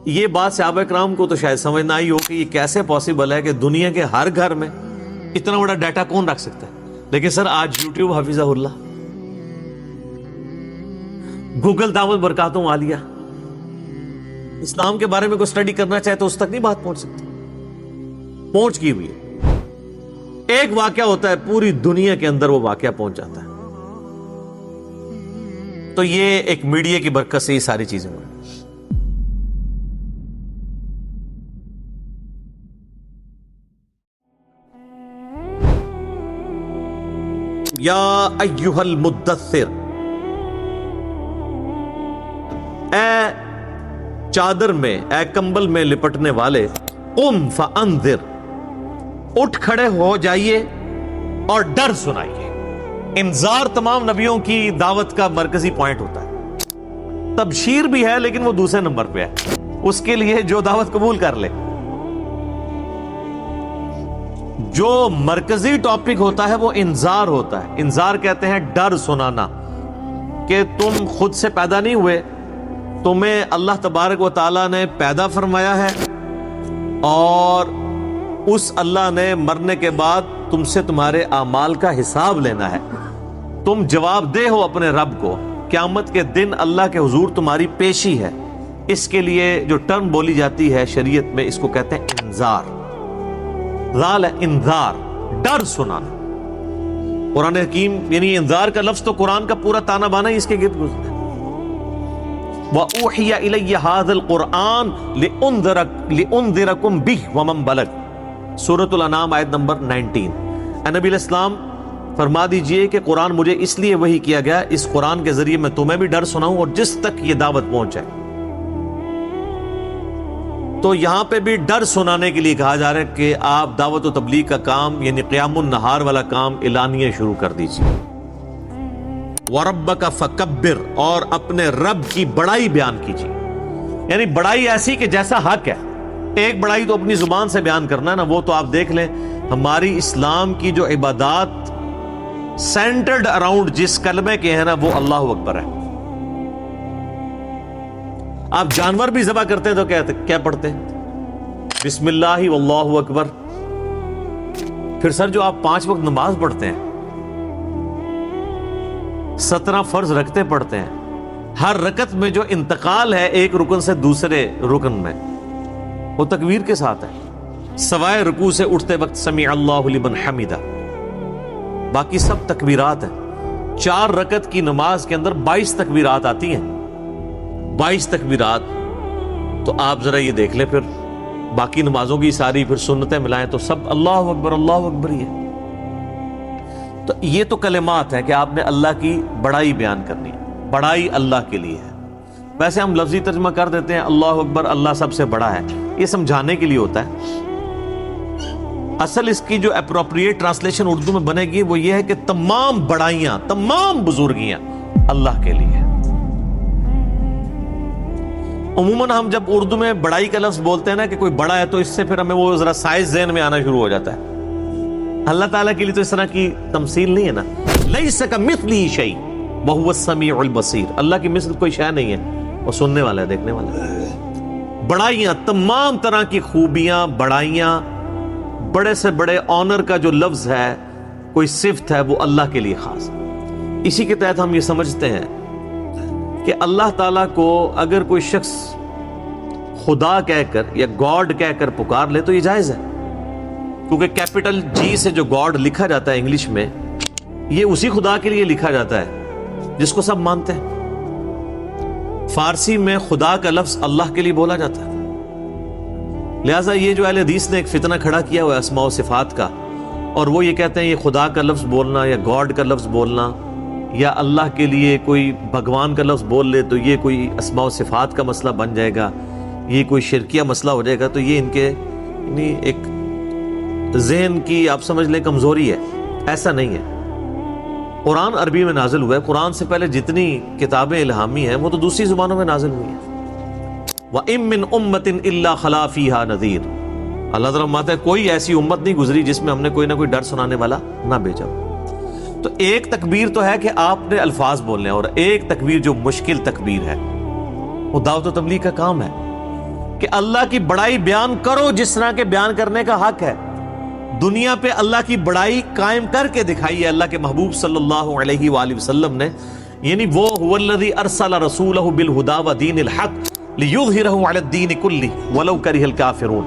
یہ بات صحابہ کرام کو تو شاید سمجھ نہ آئی ہو کہ یہ کیسے پاسبل ہے کہ دنیا کے ہر گھر میں اتنا بڑا ڈیٹا کون رکھ سکتا ہے. لیکن سر آج یوٹیوب حفظہ اللہ، گوگل دعوت برکاتوں عالیہ، اسلام کے بارے میں کوئی اسٹڈی کرنا چاہے تو اس تک نہیں بات پہنچ سکتی، پہنچ کی ہوئی ہے. ایک واقعہ ہوتا ہے پوری دنیا کے اندر وہ واقعہ پہنچ جاتا ہے. تو یہ ایک میڈیا کی برکت سے یہ ساری چیزیں ہوئی. یا ایھا المدثر، اے چادر میں، اے کمبل میں لپٹنے والے، قم فانذر، اٹھ کھڑے ہو جائیے اور ڈر سنائیے. انذار تمام نبیوں کی دعوت کا مرکزی پوائنٹ ہوتا ہے. تبشیر بھی ہے لیکن وہ دوسرے نمبر پہ ہے، اس کے لیے جو دعوت قبول کر لے. جو مرکزی ٹاپک ہوتا ہے وہ انذار ہوتا ہے. انذار کہتے ہیں ڈر سنانا، کہ تم خود سے پیدا نہیں ہوئے، تمہیں اللہ تبارک و تعالیٰ نے پیدا فرمایا ہے، اور اس اللہ نے مرنے کے بعد تم سے تمہارے اعمال کا حساب لینا ہے. تم جواب دہ ہو اپنے رب کو. قیامت کے دن اللہ کے حضور تمہاری پیشی ہے. اس کے لیے جو ٹرم بولی جاتی ہے شریعت میں، اس کو کہتے ہیں انذار. ذال انذار، ڈر سنانا. قرآن حکیم یعنی انذار کا لفظ تو قرآن کا پورا تانا بانا ہی اس کے گرد گزرا ہے. وَأُوحِيَ إِلَيَّ هَذَا الْقُرْآنُ لِأُنذِرَكُمْ بِهِ وَمَنْ بَلَغَ، سورۃ الانعام آیت نمبر 19. اے نبی علیہ السلام فرما دیجئے کہ قرآن مجھے اس لیے وحی کیا گیا، اس قرآن کے ذریعے میں تمہیں بھی ڈر سناؤں اور جس تک یہ دعوت پہنچ جائے. تو یہاں پہ بھی ڈر سنانے کے لیے کہا جا رہا ہے کہ آپ دعوت و تبلیغ کا کام یعنی قیام النہار والا کام اعلانیہ شروع کر دیجیے. وَرَبَّكَ فَكَبِّرْ، اور اپنے رب کی بڑائی بیان کیجیے. یعنی بڑائی ایسی کہ جیسا حق ہے. ایک بڑائی تو اپنی زبان سے بیان کرنا ہے نا، وہ تو آپ دیکھ لیں ہماری اسلام کی جو عبادات سینٹرڈ اراؤنڈ جس کلمے کے ہیں نا، وہ اللہ اکبر ہے. آپ جانور بھی ذبح کرتے ہیں تو کیا پڑھتے ہیں؟ بسم اللہ واللہ اکبر. پھر سر جو آپ 5 وقت نماز پڑھتے ہیں، 17 فرض رکھتے پڑھتے ہیں، ہر رکعت میں جو انتقال ہے ایک رکن سے دوسرے رکن میں، وہ تکبیر کے ساتھ ہے. سوائے رکوع سے اٹھتے وقت سمیع اللہ لمن حمدہ، باقی سب تکبیرات ہیں. 4 رکعت کی نماز کے اندر 22 تکبیرات آتی ہیں. 22 تکبیرات. تو آپ ذرا یہ دیکھ لیں، پھر باقی نمازوں کی ساری پھر سنتیں ملائیں تو سب اللہ اکبر ہی ہے. تو یہ تو کلمات ہیں کہ آپ نے اللہ کی بڑائی بیان کرنی ہے. بڑائی اللہ کے لیے ہے. ویسے ہم لفظی ترجمہ کر دیتے ہیں اللہ اکبر، اللہ سب سے بڑا ہے، یہ سمجھانے کے لیے ہوتا ہے. اصل اس کی جو اپروپریٹ ٹرانسلیشن اردو میں بنے گی وہ یہ ہے کہ تمام بڑائیاں، تمام بزرگیاں اللہ کے لیے. عموماً ہم جب اردو میں بڑائی کا لفظ بولتے ہیں نا کہ کوئی بڑا ہے، تو اس سے پھر ہمیں وہ ذرا سائز ذہن میں آنا شروع ہو جاتا ہے. اللہ تعالیٰ کے لیے تو اس طرح کی تمثیل نہیں ہے نا. لیس کمثلہ شیء وہو السمیع البصیر، اللہ کی مثل کوئی شے نہیں ہے، وہ سننے والا ہے، دیکھنے والا ہے. بڑائیاں، تمام طرح کی خوبیاں، بڑائیاں، بڑے سے بڑے آنر کا جو لفظ ہے، کوئی صفت ہے، وہ اللہ کے لیے خاص ہے. اسی کے تحت ہم یہ سمجھتے ہیں کہ اللہ تعالیٰ کو اگر کوئی شخص خدا کہہ کر یا گاڈ کہہ کر پکار لے تو یہ جائز ہے، کیونکہ کیپٹل جی سے جو گاڈ لکھا جاتا ہے انگلش میں، یہ اسی خدا کے لیے لکھا جاتا ہے جس کو سب مانتے ہیں. فارسی میں خدا کا لفظ اللہ کے لیے بولا جاتا ہے. لہٰذا یہ جو اہل حدیث نے ایک فتنہ کھڑا کیا ہوا ہے اسماء و صفات کا، اور وہ یہ کہتے ہیں یہ خدا کا لفظ بولنا یا گاڈ کا لفظ بولنا یا اللہ کے لیے کوئی بھگوان کا لفظ بول لے تو یہ کوئی اسماء و صفات کا مسئلہ بن جائے گا، یہ کوئی شرکیہ مسئلہ ہو جائے گا. تو یہ ان کے یعنی ایک ذہن کی آپ سمجھ لیں کمزوری ہے. ایسا نہیں ہے. قرآن عربی میں نازل ہوا ہے. قرآن سے پہلے جتنی کتابیں الہامی ہیں وہ تو دوسری زبانوں میں نازل ہوئی ہیں. وَإِن مِّنْ أُمَّةٍ إِلَّا خَلَا فِيهَا نَذِيرٌ، اللہ تعالیٰ فرماتا ہے کوئی ایسی امت نہیں گزری جس میں ہم نے کوئی نہ کوئی ڈر سنانے والا نہ بھیجا. تو ایک تکبیر تو ہے کہ آپ نے الفاظ بولنے ہیں، اور ایک تکبیر جو مشکل تکبیر ہے وہ دعوت و تبلیغ کا کام ہے. کہ اللہ کی بڑائی بیان کرو جس طرح کے بیان کرنے کا حق ہے. دنیا پہ اللہ کی بڑائی قائم کر کے دکھائی ہے اللہ کے محبوب صلی اللہ علیہ وآلہ وسلم نے. یعنی وہ هو الذی ارسل رسولہ بالہدی ودین الحق لیظہرہ علی الدین کلہ ولو کرہ الکافرون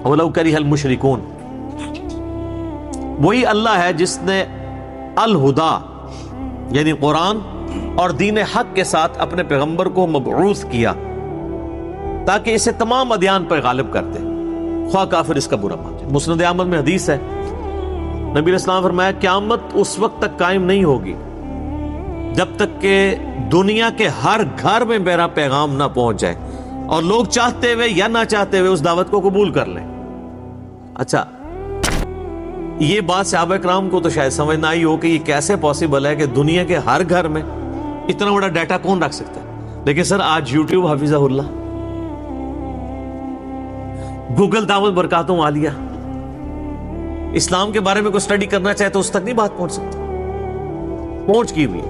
ولو کرہ المشرکون. وہی اللہ ہے جس نے الہدی یعنی قرآن اور دین حق کے ساتھ اپنے پیغمبر کو مبعوث کیا تاکہ اسے تمام ادیان پر غالب کر دے خواہ کافر اس کا برا مان جائے. مسند احمد میں حدیث ہے, نبی علیہ السلام فرمایا قیامت اس وقت تک قائم نہیں ہوگی جب تک کہ دنیا کے ہر گھر میں میرا پیغام نہ پہنچ جائے اور لوگ چاہتے ہوئے یا نہ چاہتے ہوئے اس دعوت کو قبول کر لیں. اچھا, یہ بات صحابہ کرام کو تو شاید سمجھ نہ آئی ہو کہ یہ کیسے پاسبل ہے کہ دنیا کے ہر گھر میں اتنا بڑا ڈیٹا کون رکھ سکتا ہے. لیکن سر آج یوٹیوب حفظہ اللہ, گوگل دعوت برکاتوں عالیہ, اسلام کے بارے میں کوئی سٹڈی کرنا چاہے تو اس تک نہیں بات پہنچ سکتی. پہنچ کی ہوئی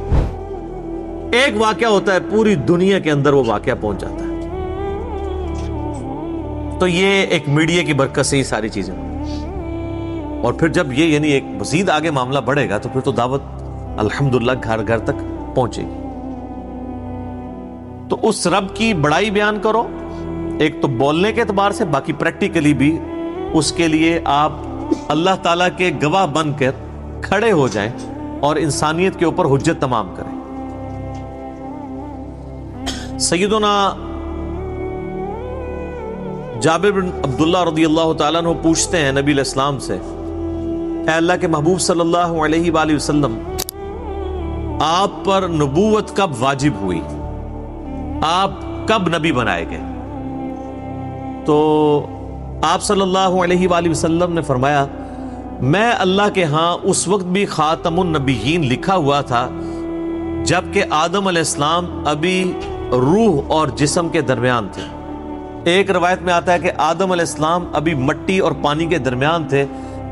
ایک واقعہ ہوتا ہے پوری دنیا کے اندر وہ واقعہ پہنچ جاتا ہے. تو یہ ایک میڈیا کی برکت سے ہی ساری چیزیں. اور پھر جب یہ یعنی ایک مزید آگے معاملہ بڑھے گا تو پھر تو دعوت الحمدللہ گھر گھر تک پہنچے گی. تو اس رب کی بڑائی بیان کرو, ایک تو بولنے کے اعتبار سے, باقی پریکٹیکلی بھی اس کے لیے آپ اللہ تعالیٰ کے گواہ بن کر کھڑے ہو جائیں اور انسانیت کے اوپر حجت تمام کریں. سیدنا جابر بن عبداللہ رضی اللہ تعالیٰ عنہ پوچھتے ہیں نبی علیہ السلام سے, اے اللہ کے محبوب صلی اللہ علیہ وآلہ وسلم, آپ پر نبوت کب واجب ہوئی, آپ کب نبی بنائے گئے؟ تو آپ صلی اللہ علیہ وآلہ وسلم نے فرمایا, میں اللہ کے ہاں اس وقت بھی خاتم النبیین لکھا ہوا تھا جبکہ آدم علیہ السلام ابھی روح اور جسم کے درمیان تھے. ایک روایت میں آتا ہے کہ آدم علیہ السلام ابھی مٹی اور پانی کے درمیان تھے,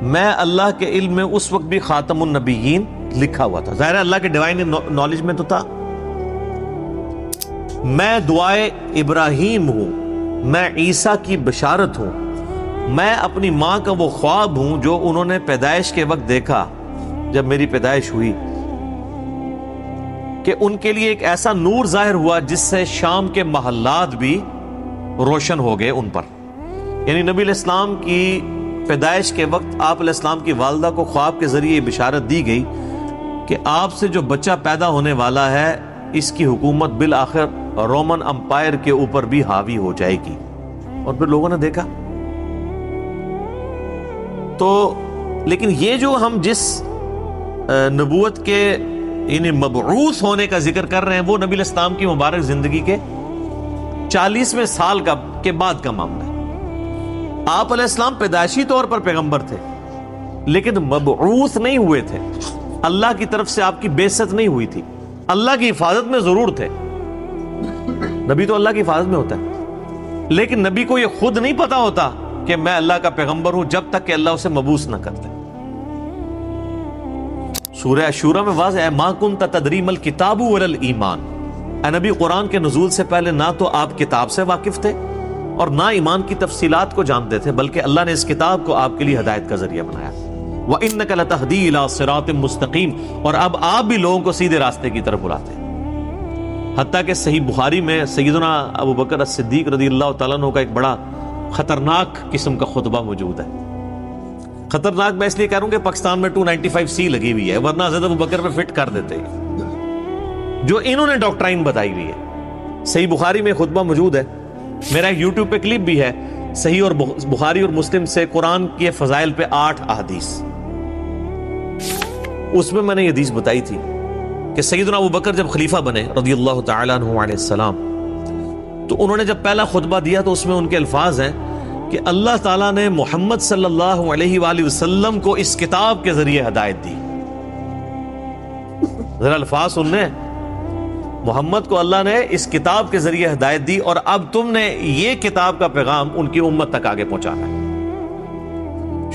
میں اللہ کے علم میں اس وقت بھی خاتم النبیین لکھا ہوا تھا. ظاہر ہے اللہ کے ڈیوائن نالج میں تو تھا. میں دعائے ابراہیم ہوں, میں عیسیٰ کی بشارت ہوں, میں اپنی ماں کا وہ خواب ہوں جو انہوں نے پیدائش کے وقت دیکھا جب میری پیدائش ہوئی, کہ ان کے لیے ایک ایسا نور ظاہر ہوا جس سے شام کے محلات بھی روشن ہو گئے ان پر. یعنی نبی علیہ السلام کی پیدائش کے وقت آپ علیہ السلام کی والدہ کو خواب کے ذریعے بشارت دی گئی کہ آپ سے جو بچہ پیدا ہونے والا ہے اس کی حکومت بالآخر رومن امپائر کے اوپر بھی حاوی ہو جائے گی. اور پھر لوگوں نے دیکھا. تو لیکن یہ جو ہم جس نبوت کے یعنی مبعوث ہونے کا ذکر کر رہے ہیں وہ نبی علیہ السلام کی مبارک زندگی کے 40ویں سال کے بعد کا معاملہ ہے. آپ علیہ السلام پیدائشی طور پر پیغمبر تھے لیکن مبعوث نہیں ہوئے تھے. اللہ کی طرف سے آپ کی بعثت نہیں ہوئی تھی. اللہ کی حفاظت میں ضرور تھے. نبی تو اللہ کی حفاظت میں ہوتا ہے, لیکن نبی کو یہ خود نہیں پتا ہوتا کہ میں اللہ کا پیغمبر ہوں جب تک کہ اللہ اسے مبعوث نہ کرتے. سورہ شورى میں واضح ہے, ما کنت تدری ما الکتاب ولا الایمان. اے نبی, قرآن کے نزول سے پہلے نہ تو آپ کتاب سے واقف تھے اور نہ ایمان کی تفصیلات کو جانتے تھے, بلکہ اللہ نے اس کتاب کو آپ کے لیے ہدایت کا ذریعہ بنایا. وَإِنَّكَ لَتَهْدِي إِلَىٰ صِرَاطٍ مُسْتَقِيمٍ, اور اب آپ بھی لوگوں کو سیدھے راستے کی طرف بلاتے ہیں. حتیٰ کہ صحیح بخاری میں سیدنا ابو بکر الصدیق رضی اللہ تعالیٰ عنہ کا ایک بڑا خطرناک قسم کا خطبہ موجود ہے. خطرناک میں اس لیے کہہ رہا ہوں کہ پاکستان میں 295C لگی ہوئی ہے, ورنہ حضرت ابو بکر پہ فٹ کر دیتے ہیں جو انہوں نے ڈاکٹرائن بتائی ہوئی ہے. صحیح بخاری میں خطبہ موجود ہے, میرا ایک یوٹیوب پہ کلپ بھی ہے, صحیح اور بخاری اور مسلم سے قرآن کے فضائل پہ 8 احادیث. اس میں میں نے یہ حدیث بتائی تھی کہ سیدنا ابو بکر جب خلیفہ بنے رضی اللہ تعالیٰ عنہ علیہ السلام, تو انہوں نے جب پہلا خطبہ دیا تو اس میں ان کے الفاظ ہیں کہ اللہ تعالیٰ نے محمد صلی اللہ علیہ وآلہ وسلم کو اس کتاب کے ذریعے ہدایت دی. ذرا الفاظ سننے, محمد کو اللہ نے اس کتاب کے ذریعے ہدایت دی اور اب تم نے یہ کتاب کا پیغام ان کی امت تک آگے پہنچانا ہے.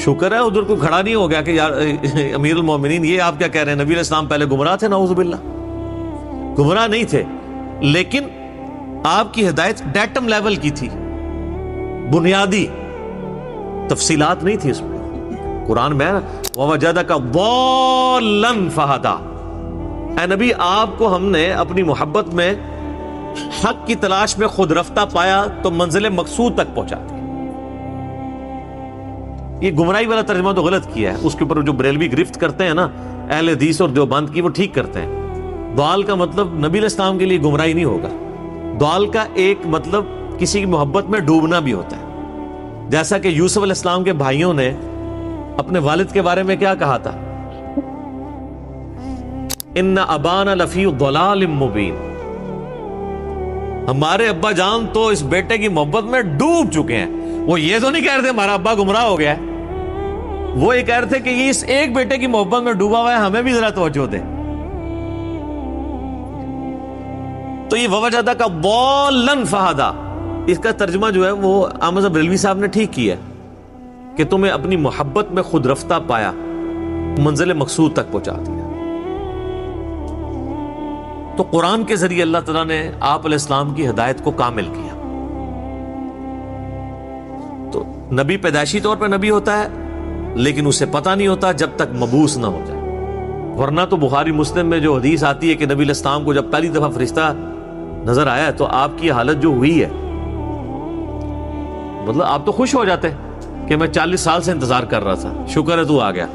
شکر ہے ادھر کو کھڑا نہیں ہو گیا کہ یار امیر المومنین یہ آپ کیا کہہ رہے ہیں, نبی علیہ السلام پہلے گمراہ تھے. نعوذ باللہ, گمراہ نہیں تھے, لیکن آپ کی ہدایت ڈیٹم لیول کی تھی، بنیادی، تفصیلات نہیں تھی اس میں۔ قرآن میں وَوَجَدَكَ ضَالًّا فَهَدَىٰ، اے نبی آپ کو ہم نے اپنی محبت میں حق کی تلاش میں خود رفتہ پایا تو منزل مقصود تک پہنچا دیا۔ یہ گمراہی والا ترجمہ تو غلط کیا ہے، اس کے اوپر جو بریلوی گرفت کرتے ہیں نا اہل حدیث اور دیوبند کی، وہ ٹھیک کرتے ہیں۔ ضال کا مطلب نبی علیہ السلام کے لیے گمراہی نہیں ہوگا، ضال کا ایک مطلب کسی کی محبت میں ڈوبنا بھی ہوتا ہے، جیسا کہ یوسف علیہ السلام کے بھائیوں نے اپنے والد کے بارے میں کیا کہا تھا؟ ان ابانا لفی ضلال مبین، ہمارے ابا جان تو اس بیٹے کی محبت میں ڈوب چکے ہیں۔ وہ یہ تو نہیں کہہ رہے تھے ہمارا ابا گمراہ ہو گیا ہے، وہ یہ کہہ رہے تھے کہ یہ اس ایک بیٹے کی محبت میں ڈوبا ہوا ہے، ہمیں بھی ذرا توجہ دے۔ تو یہ وَوَجَدَكَ ضَالًّا فَهَدَىٰ، اس کا ترجمہ جو ہے وہ احمد بریلوی صاحب نے ٹھیک کیا ہے کہ تمہیں اپنی محبت میں خود رفتہ پایا، منزل مقصود تک پہنچا دیا۔ تو قرآن کے ذریعے اللہ تعالیٰ نے آپ علیہ السلام کی ہدایت کو کامل کیا۔ تو نبی پیدائشی طور پہ نبی ہوتا ہے، لیکن اسے پتہ نہیں ہوتا جب تک مبعوث نہ ہو جائے، ورنہ تو بخاری مسلم میں جو حدیث آتی ہے کہ نبی علیہ السلام کو جب پہلی دفعہ فرشتہ نظر آیا تو آپ کی حالت جو ہوئی ہے، مطلب آپ تو خوش ہو جاتے کہ میں 40 سال سے انتظار کر رہا تھا، شکر ہے تو آ گیا۔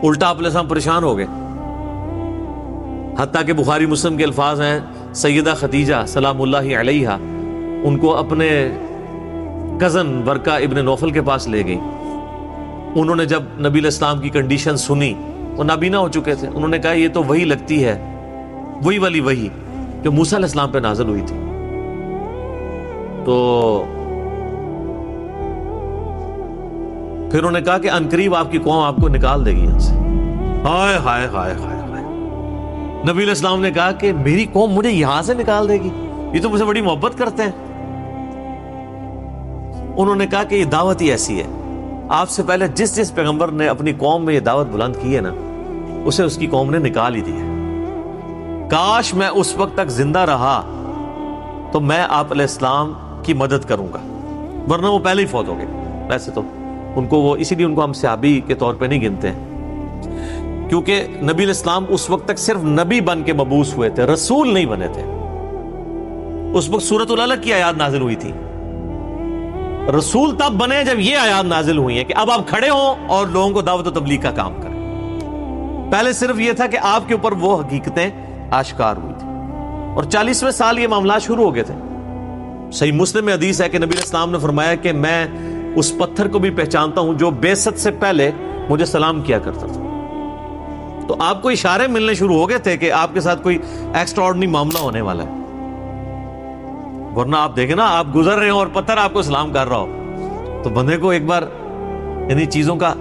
الٹا آپ علیہ السلام پریشان ہو گئے، حتیٰ کہ بخاری مسلم کے الفاظ ہیں سیدہ خدیجہ سلام اللہ علیہا ان کو اپنے کزن ورقہ ابن نوفل کے پاس لے گئی۔ انہوں نے جب نبی علیہ السلام کی کنڈیشن سنی، وہ نابینا ہو چکے تھے، انہوں نے کہا یہ تو وہی لگتی ہے، وہی والی وہی جو موسیٰ علیہ السلام پہ نازل ہوئی تھی۔ تو پھر انہوں نے کہا کہ عنقریب آپ کی قوم آپ کو نکال دے گی یہاں سے۔ ہائے ہائے ہائے ہائے ہائے، نبی علیہ السلام نے کہا کہ میری قوم مجھے یہاں سے نکال دے گی، یہ تو مجھ سے بڑی محبت کرتے ہیں۔ انہوں نے کہا کہ یہ دعوت ہی ایسی ہے، آپ سے پہلے جس جس پیغمبر نے اپنی قوم میں یہ دعوت بلند کی ہے نا، اسے اس کی قوم نے نکال ہی دی ہے۔ کاش میں اس وقت تک زندہ رہا تو میں آپ علیہ السلام کی مدد کروں گا، ورنہ وہ پہلے ہی فوت ہو گئے۔ ویسے تو ان کو وہ اسی لیے ان کو ہم صحابی کے طور پہ نہیں گنتے ہیں، کیونکہ نبی علیہ السلام اس وقت تک صرف نبی بن کے مبعوث ہوئے تھے، رسول نہیں بنے تھے۔ اس وقت سورۃ العلق کی آیات نازل ہوئی تھی، رسول تب بنے جب یہ آیات نازل ہوئی ہیں کہ اب آپ کھڑے ہوں اور لوگوں کو دعوت و تبلیغ کا کام کریں۔ پہلے صرف یہ تھا کہ آپ کے اوپر وہ حقیقتیں آشکار ہوئی تھی، اور 40ویں سال یہ معاملات شروع ہو گئے تھے۔ صحیح مسلم میں حدیث ہے کہ نبی علیہ السلام نے فرمایا کہ میں اس پتھر کو بھی پہچانتا ہوں جو بعثت سے پہلے مجھے سلام کیا کرتا تھا۔ تو آپ کو اشارے ملنے شروع ہو گئے تھے کہ آپ کے ساتھ کوئی ایکسٹرا آرڈنری معاملہ ہونے والا ہے، ورنہ آپ دیکھیں نا آپ گزر رہے ہو اور پتھر آپ کو سلام کر رہا ہو تو بندے کو ایک بار انہی چیزوں کا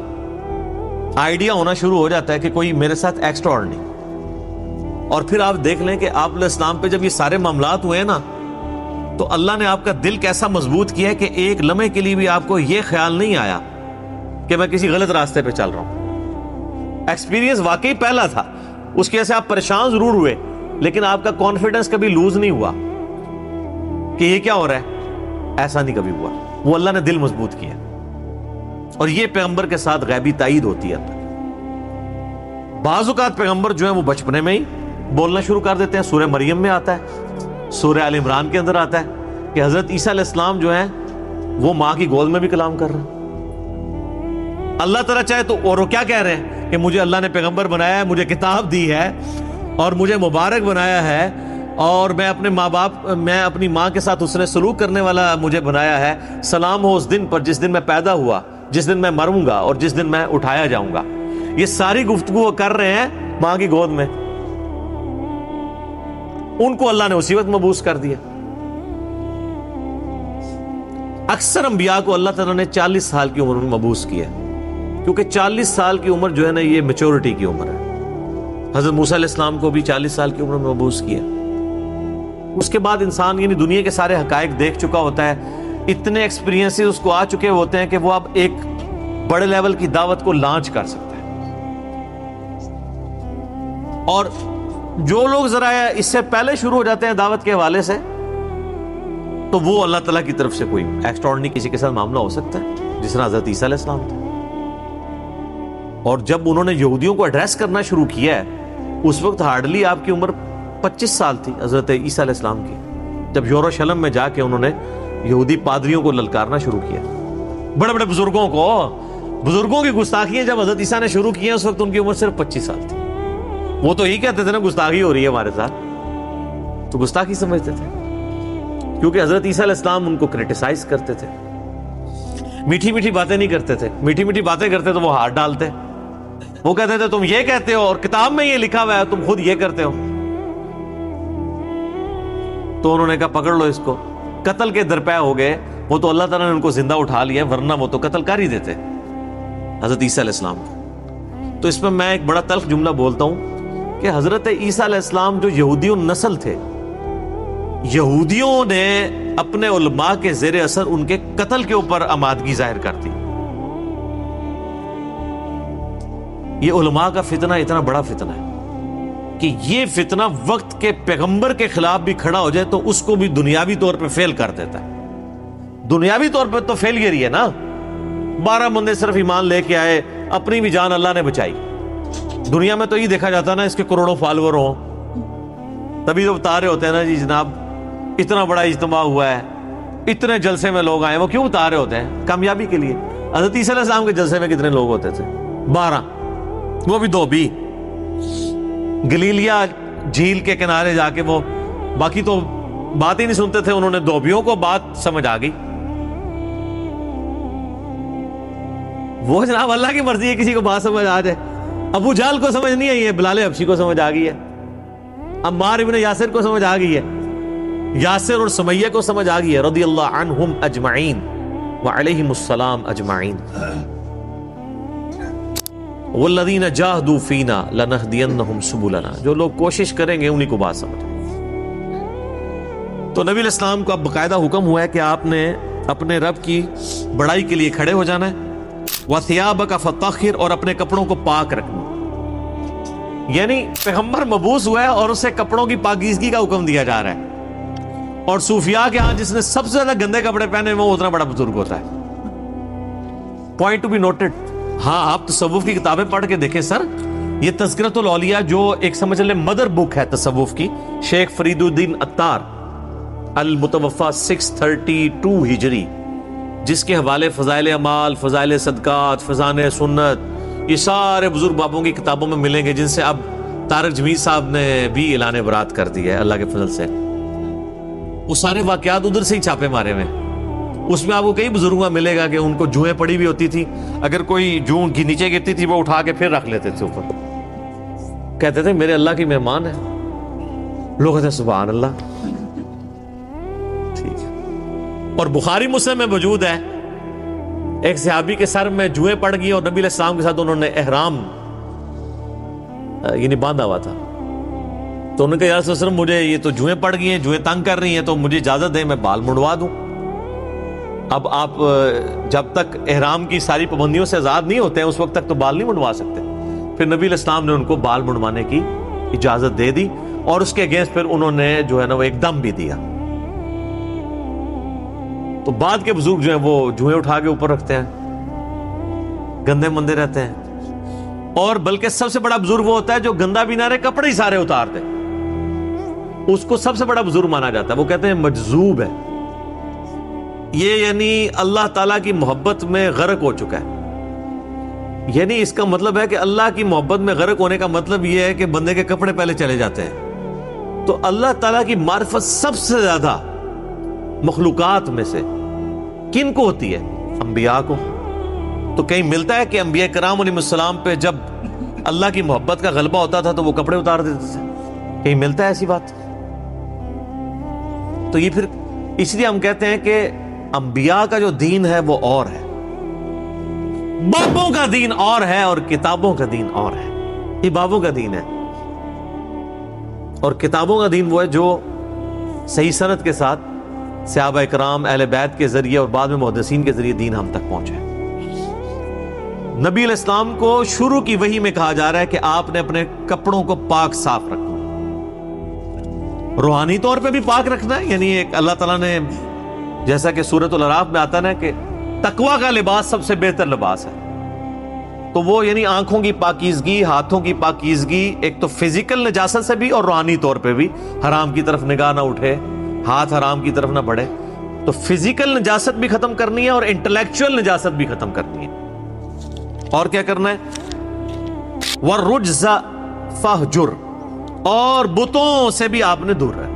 آئیڈیا ہونا شروع ہو جاتا ہے کہ کوئی میرے ساتھ ایکسٹرا آرڈنری۔ اور پھر آپ دیکھ لیں کہ آپ علیہ السلام پہ جب یہ سارے معاملات ہوئے نا تو اللہ نے آپ کا دل کیسا مضبوط کیا ہے کہ ایک لمحے کے لیے بھی آپ کو یہ خیال نہیں آیا کہ میں کسی غلط راستے پہ چل رہا ہوں۔ ایکسپیرینس واقعی پہلا تھا، اس کی وجہ سے آپ پریشان ضرور ہوئے، لیکن آپ کا کانفیڈنس کبھی لوز نہیں ہوا کہ یہ کیا ہو رہا ہے، ایسا نہیں کبھی ہوا۔ وہ اللہ نے دل مضبوط کیا، اور یہ پیغمبر کے ساتھ غیبی تائید ہوتی ہے۔ بعض اوقات پیغمبر جو ہیں وہ بچپنے میں ہی بولنا شروع کر دیتے ہیں، سورہ مریم میں آتا ہے، سورہ آل عمران کے اندر آتا ہے کہ حضرت عیسیٰ علیہ السلام جو ہیں وہ ماں کی گود میں بھی کلام کر رہے ہیں۔ اللہ تعالیٰ چاہے تو، اور وہ کیا کہہ رہے ہیں کہ مجھے اللہ نے پیغمبر بنایا ہے، مجھے کتاب دی ہے اور مجھے مبارک بنایا ہے، اور میں اپنے ماں باپ، میں اپنی ماں کے ساتھ اس نے سلوک کرنے والا مجھے بنایا ہے۔ سلام ہو اس دن پر جس دن میں پیدا ہوا، جس دن میں مروں گا اور جس دن میں اٹھایا جاؤں گا۔ یہ ساری گفتگو وہ کر رہے ہیں ماں کی گود میں، ان کو اللہ نے اسی وقت مبعوث کر دیا۔ اکثر انبیاء کو اللہ تعالیٰ نے 40 سال کی عمر میں مبعوث کیا، کیونکہ 40 سال کی عمر جو ہے نا یہ میچورٹی کی عمر ہے۔ حضرت موسیٰ علیہ السلام کو بھی 40 سال کی عمر میں مبعوث کیا۔ اس کے بعد انسان یعنی دنیا کے سارے حقائق دیکھ چکا ہوتا ہے، اتنے ایکسپیرینس اس کو آ چکے ہوتے ہیں کہ وہ اب ایک بڑے لیول کی دعوت کو لانچ کر سکتا ہے۔ اور جو لوگ ذرا اس سے پہلے شروع ہو جاتے ہیں دعوت کے حوالے سے، تو وہ اللہ تعالیٰ کی طرف سے کوئی ایکسٹراڈنری کسی کے ساتھ معاملہ ہو سکتا ہے جس طرح حضرت عیسیٰ علیہ السلام تھے. اور جب انہوں نے یہودیوں کو ایڈریس کرنا شروع کیا ہے اس وقت ہارڈلی آپ کی عمر 25 سال تھی حضرت عیسیٰ علیہ السلام کی، جب یروشلم میں جا کے انہوں نے یہودی پادریوں کو للکارنا شروع کیا. بڑے بڑے بزرگوں کی گستاخیاں جب حضرت عیسیٰ نے شروع کی ہیں اس وقت ان کی عمر صرف 25 سال تھی. وہ تو یہی کہتے تھے نا گستاخی ہو رہی ہے ہمارے ساتھ، تو گستاخی سمجھتے تھے کیونکہ حضرت عیسیٰ علیہ السلام ان کو کرٹیسائز کرتے تھے. میٹھی میٹھی باتیں نہیں کرتے تھے، میٹھی میٹھی باتیں کرتے تو وہ ہاتھ ڈالتے. وہ کہتے تھے تم یہ کہتے ہو اور کتاب میں یہ لکھا ہوا ہے تم خود یہ کرتے ہو. تو انہوں نے کہا پکڑ لو اس کو. قتل کے درپے ہو گئے. وہ تو اللہ تعالیٰ نے ان کو زندہ اٹھا لیا ورنہ وہ تو قتل کر ہی دیتے حضرت عیسیٰ علیہ السلام کو. تو اس میں میں ایک بڑا تلخ جملہ بولتا ہوں کہ حضرت عیسیٰ علیہ السلام جو یہودیوں نسل تھے، یہودیوں نے اپنے علماء کے زیر اثر ان کے قتل کے اوپر آمادگی ظاہر کر دی. یہ علماء کا فتنہ اتنا بڑا فتنہ ہے کہ یہ فتنہ وقت کے پیغمبر کے خلاف بھی کھڑا ہو جائے تو اس کو بھی دنیاوی طور پہ فیل کر دیتا ہے. دنیاوی طور پہ تو فیلئر ہی ہے نا. 12 بندے صرف ایمان لے کے آئے، اپنی بھی جان اللہ نے بچائی. دنیا میں تو یہ دیکھا جاتا ہے نا اس کے کروڑوں فالوور ہوں تبھی تو بتا رہے ہوتے ہیں نا جی جناب اتنا بڑا اجتماع ہوا ہے، اتنے جلسے میں لوگ آئے. وہ کیوں بتا رہے ہوتے ہیں؟ کامیابی کے لیے. حضرت عیسیٰ علیہ السلام کے جلسے میں کتنے لوگ ہوتے تھے؟ 12، وہ بھی 2 بھی گلیلیا جھیل کے کنارے جا کے. وہ باقی تو بات ہی نہیں سنتے تھے، انہوں نے 2 کو بات سمجھ آ گئی. وہ جناب اللہ کی مرضی ہے کسی کو بات سمجھ آ جائے. ابو جہل کو سمجھ نہیں آئی ہے، بلال حبشی کو سمجھ آ گئی ہے، عمار ابن یاسر کو سمجھ آ گئی ہے، یاسر اور سمیہ کو سمجھ آ گئی ہے رضی اللہ عنہم اجمعین وعلیہم السلام اجمعین. والذین جاہدوا فینا لنہدینہم سبلنا. جو لوگ کوشش کریں گے انہی کو بات سمجھ. تو نبی علیہ السلام کو اب باقاعدہ حکم ہوا ہے کہ آپ نے اپنے رب کی بڑائی کے لیے کھڑے ہو جانا ہے. وَثِيَابَكَ فَطَهِّرْ، اور اپنے کپڑوں کو پاک رکھنا. یعنی پیغمبر مبعوث ہوا ہے اور اسے کپڑوں کی پاکیزگی کا حکم دیا جا رہا ہے. اور صوفیاء کے ہاں جس نے سب سے زیادہ گندے کپڑے پہنے وہ اتنا بڑا بزرگ ہوتا ہے. Point to be noted. ہاں آپ تصوف کی کتابیں پڑھ کے دیکھیں سر. یہ تذکرۃ الاولیاء جو ایک سمجھ لیں مدر بک ہے تصوف کی، شیخ فرید الدین عطار المتوفا 632 ہجری، جس کے حوالے فضائل اعمال، فضائل صدقات، فضائل سنت، یہ سارے بزرگ بابوں کی کتابوں میں ملیں گے، جن سے اب طارق جمیل صاحب نے بھی اعلان برات کر دی ہے اللہ کے فضل سے. وہ سارے واقعات ادھر سے ہی چھاپے مارے ہوئے. اس میں آپ کو کئی بزرگوں میں ملے گا کہ ان کو جوئیں پڑی بھی ہوتی تھی، اگر کوئی جوں کی نیچے گرتی تھی وہ اٹھا کے پھر رکھ لیتے تھے اوپر. کہتے تھے میرے اللہ کی مہمان ہے. لوگ کہتے ہیں سبحان اللہ. ٹھیک ہے. اور بخاری مسلم میں موجود ہے ایک صحابی کے سر میں جوئیں پڑ گئی اور نبی علیہ السلام کے ساتھ انہوں نے احرام یعنی باندھا ہوا تھا. تو انہوں نے کہا یا رسول اللہ مجھے یہ تو جوئیں پڑ گئی ہیں، جوئیں تنگ کر رہی ہیں، تو مجھے اجازت دیں میں بال منڈوا دوں. اب آپ جب تک احرام کی ساری پابندیوں سے آزاد نہیں ہوتے ہیں اس وقت تک تو بال نہیں منڈوا سکتے. پھر نبی علیہ السلام نے ان کو بال منڈوانے کی اجازت دے دی اور اس کے اگینسٹ پھر انہوں نے جو ہے نا وہ ایک دم بھی دیا. تو بعد کے بزرگ جو ہیں وہ جوئیں اٹھا کے اوپر رکھتے ہیں، گندے مندے رہتے ہیں. اور بلکہ سب سے بڑا بزرگ وہ ہوتا ہے جو گندا بھی نہ رہے، کپڑے ہی سارے اتار دے، اس کو سب سے بڑا بزرگ مانا جاتا ہے. وہ کہتے ہیں مجذوب ہے یہ، یعنی اللہ تعالیٰ کی محبت میں غرق ہو چکا ہے. یعنی اس کا مطلب ہے کہ اللہ کی محبت میں غرق ہونے کا مطلب یہ ہے کہ بندے کے کپڑے پہلے چلے جاتے ہیں. تو اللہ تعالیٰ کی معرفت سب سے زیادہ مخلوقات میں سے کن کو ہوتی ہے؟ انبیاء کو. تو کہیں ملتا ہے کہ انبیاء کرام علیہ السلام پہ جب اللہ کی محبت کا غلبہ ہوتا تھا تو وہ کپڑے اتار دیتے تھے؟ کہیں ملتا ہے ایسی بات؟ تو یہ پھر اس لیے ہم کہتے ہیں کہ انبیاء کا جو دین ہے وہ اور ہے، بابوں کا دین اور ہے اور کتابوں کا دین اور ہے. یہ بابوں کا دین ہے اور کتابوں کا دین وہ ہے جو صحیح سند کے ساتھ صحابہ اکرام اہل بیت کے ذریعے اور بعد میں محدثین کے ذریعے دین ہم تک پہنچا ہے. نبی علیہ السلام کو شروع کی وحی میں کہا جا رہا ہے کہ آپ نے اپنے کپڑوں کو پاک صاف رکھنا، روحانی طور پہ بھی پاک رکھنا ہے. یعنی ایک اللہ تعالیٰ نے جیسا کہ سورۃ الاعراف میں آتا ہے نا کہ تقویٰ کا لباس سب سے بہتر لباس ہے. تو وہ یعنی آنکھوں کی پاکیزگی، ہاتھوں کی پاکیزگی، ایک تو فزیکل نجاست سے بھی اور روحانی طور پہ بھی، حرام کی طرف نگاہ نہ اٹھے، ہاتھ حرام کی طرف نہ بڑھے. تو فزیکل نجاست بھی ختم کرنی ہے اور انٹلیکچوئل نجاست بھی ختم کرنی ہے. اور کیا کرنا ہے؟ وَالرُّجْزَ فَاهْجُرْ، اور بتوں سے بھی آپ نے دور رہے.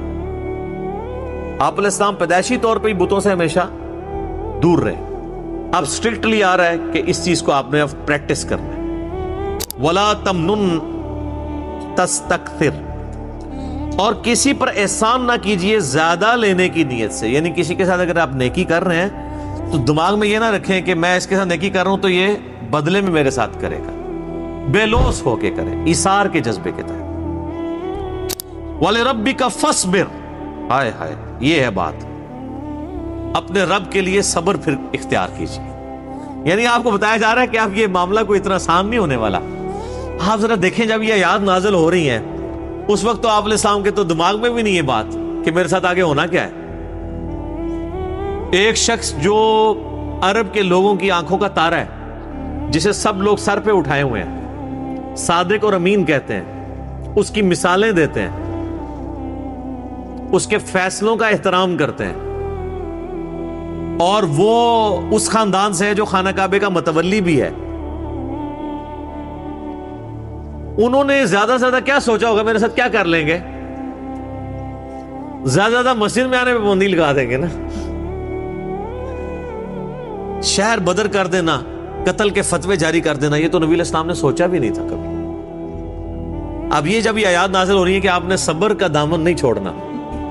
آپ علیہ السلام پیدائشی طور پہ ہی بتوں سے ہمیشہ دور رہے. اب اسٹرکٹلی آ رہا ہے کہ اس چیز کو آپ نے اب پریکٹس کرنا ہے. وَلَا تَمْنُن تَسْتَكْثِرْ، اور کسی پر احسان نہ کیجئے زیادہ لینے کی نیت سے. یعنی کسی کے ساتھ اگر آپ نیکی کر رہے ہیں تو دماغ میں یہ نہ رکھیں کہ میں اس کے ساتھ نیکی کر رہا ہوں تو یہ بدلے میں میرے ساتھ کرے گا. بے لوث ہو کے کریں، ایثار کے جذبے کے تحت. وَلِرَبِّكَ فَاصْبِرْ، ہائے ہائے یہ ہے بات. اپنے رب کے لیے صبر پھر اختیار کیجیے. یعنی آپ کو بتایا جا رہا ہے کہ آپ یہ معاملہ کوئی اتنا آسان نہیں ہونے والا. آپ ذرا دیکھیں جب یہ آیات نازل ہو رہی ہیں اس وقت تو آپ علیہ السلام کے تو دماغ میں بھی نہیں یہ بات کہ میرے ساتھ آگے ہونا کیا ہے. ایک شخص جو عرب کے لوگوں کی آنکھوں کا تارا ہے، جسے سب لوگ سر پہ اٹھائے ہوئے ہیں، صادق اور امین کہتے ہیں، اس کی مثالیں دیتے ہیں، اس کے فیصلوں کا احترام کرتے ہیں، اور وہ اس خاندان سے ہے جو خانہ کعبے کا متولی بھی ہے. انہوں نے زیادہ سے زیادہ کیا سوچا ہوگا میرے ساتھ کیا کر لیں گے؟ زیادہ مسجد میں آنے پہ پابندی لگا دیں گے نا. شہر بدر کر دینا، قتل کے فتوے جاری کر دینا، یہ تو نبی علیہ السلام نے سوچا بھی نہیں تھا کبھی. اب یہ جب یہ آیات نازل ہو رہی ہے کہ آپ نے صبر کا دامن نہیں چھوڑنا.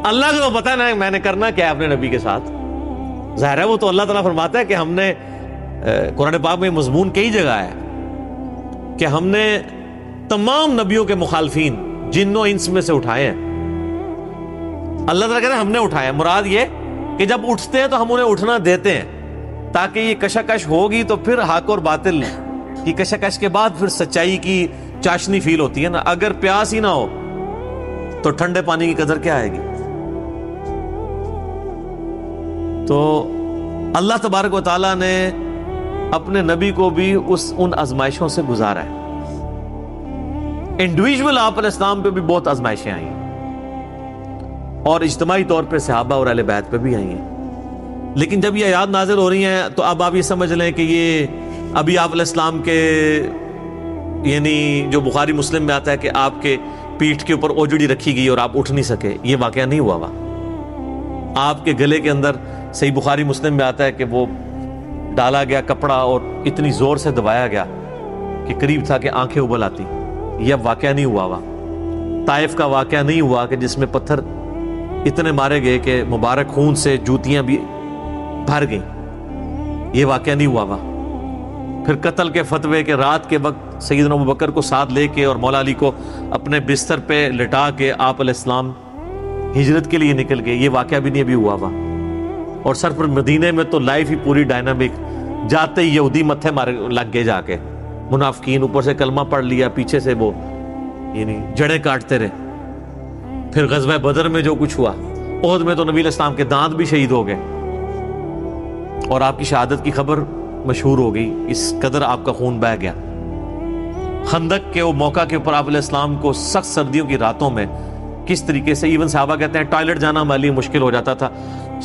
اللہ کو تو پتہ ہے نا میں نے کرنا کیا ہے اپنے نبی کے ساتھ. ظاہر ہے وہ تو اللہ تعالیٰ فرماتا ہے کہ ہم نے قرآن پاک میں مضمون کئی جگہ ہے کہ ہم نے تمام نبیوں کے مخالفین جن و انس میں سے اٹھائے ہیں. اللہ تعالیٰ کہتے ہیں ہم نے اٹھایا. مراد یہ کہ جب اٹھتے ہیں تو ہم انہیں اٹھنا دیتے ہیں تاکہ یہ کشاکش ہوگی تو پھر حق اور باطل کی کشاکش کے بعد پھر سچائی کی چاشنی فیل ہوتی ہے نا. اگر پیاس ہی نہ ہو تو ٹھنڈے پانی کی قدر کیا آئے گی؟ تو اللہ تبارک و تعالیٰ نے اپنے نبی کو بھی ان آزمائشوں سے گزارا ہے. انڈیویجول آپ علیہ السلام پہ بھی بہت آزمائشیں آئی ہیں اور اجتماعی طور پہ صحابہ اور اہل بیت پہ بھی آئی ہیں. لیکن جب یہ آیات نازل ہو رہی ہیں تو اب آپ یہ سمجھ لیں کہ یہ ابھی آپ علیہ السلام کے یعنی جو بخاری مسلم میں آتا ہے کہ آپ کے پیٹھ کے اوپر اوجڑی رکھی گئی اور آپ اٹھ نہیں سکے، یہ واقعہ نہیں ہوا ہوا. آپ کے گلے کے اندر صحیح بخاری مسلم میں آتا ہے کہ وہ ڈالا گیا کپڑا اور اتنی زور سے دبایا گیا کہ قریب تھا کہ آنکھیں ابل آتی. یہ اب واقعہ نہیں ہوا ہوا. طائف کا واقعہ نہیں ہوا کہ جس میں پتھر اتنے مارے گئے کہ مبارک خون سے جوتیاں بھی بھر گئیں. یہ واقعہ نہیں ہوا ہوا. پھر قتل کے فتوے کے رات کے وقت سیدنا ابوبکر کو ساتھ لے کے اور مولا علی کو اپنے بستر پہ لٹا کے آپ علیہ السلام ہجرت کے لیے نکل گئے. یہ واقعہ بھی نہیں ابھی ہوا ہوا. اور سر پر مدینے میں تو لائف ہی پوری ڈائنامک. جاتے ہی یہودی متھے مارے لگ گئے، جا کے منافقین اوپر سے کلمہ پڑھ لیا، پیچھے سے وہ یعنی جڑیں کاٹتے رہے. پھر غزوہ بدر میں جو کچھ ہوا، احد میں تو نبی علیہ السلام کے دانت بھی شہید ہو گئے اور آپ کی شہادت کی خبر مشہور ہو گئی. اس قدر آپ کا خون بہہ گیا. خندق کے وہ موقع کے اوپر آپ علیہ السلام کو سخت سردیوں کی راتوں میں کس طریقے سے ایون صحابہ کہتے ہیں ٹوائلٹ جانا ہمارے لیے مشکل ہو جاتا تھا،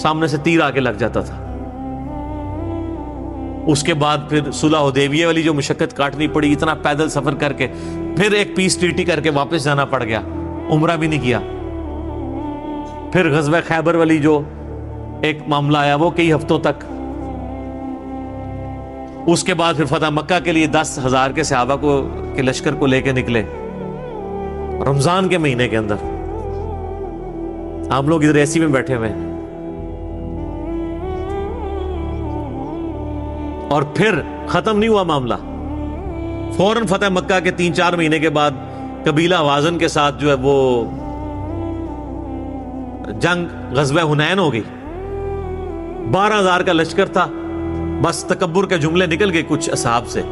سامنے سے تیر آ کے لگ جاتا تھا. اس کے بعد پھر صلح حدیبیہ والی جو مشقت کاٹنی پڑی، اتنا پیدل سفر کر کے، پھر ایک پیس ٹریٹی کر کے واپس جانا پڑ گیا، عمرہ بھی نہیں کیا. پھر غزوہ خیبر والی جو ایک معاملہ آیا وہ کئی ہفتوں تک. اس کے بعد پھر فتح مکہ کے لیے 10,000 کے صحابہ کو کے لشکر کو لے کے نکلے رمضان کے مہینے کے اندر. آپ لوگ ادھر ایسی میں بیٹھے ہوئے ہیں. اور پھر ختم نہیں ہوا معاملہ. فوراً فتح مکہ کے 3-4 مہینے کے بعد قبیلہ حوازن کے ساتھ جو ہے وہ جنگ غزوہ حنین ہو گئی. 12,000 کا لشکر تھا. بس تکبر کے جملے نکل گئے کچھ اصحاب سے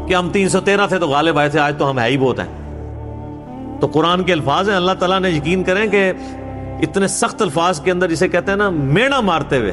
کہ ہم 313 تھے تو غالب آئے تھے، آج تو ہم ہے ہی بہت ہیں. تو قرآن کے الفاظ ہیں، اللہ تعالیٰ نے یقین کریں کہ اتنے سخت الفاظ کے اندر جسے کہتے ہیں نا میڑا مارتے ہوئے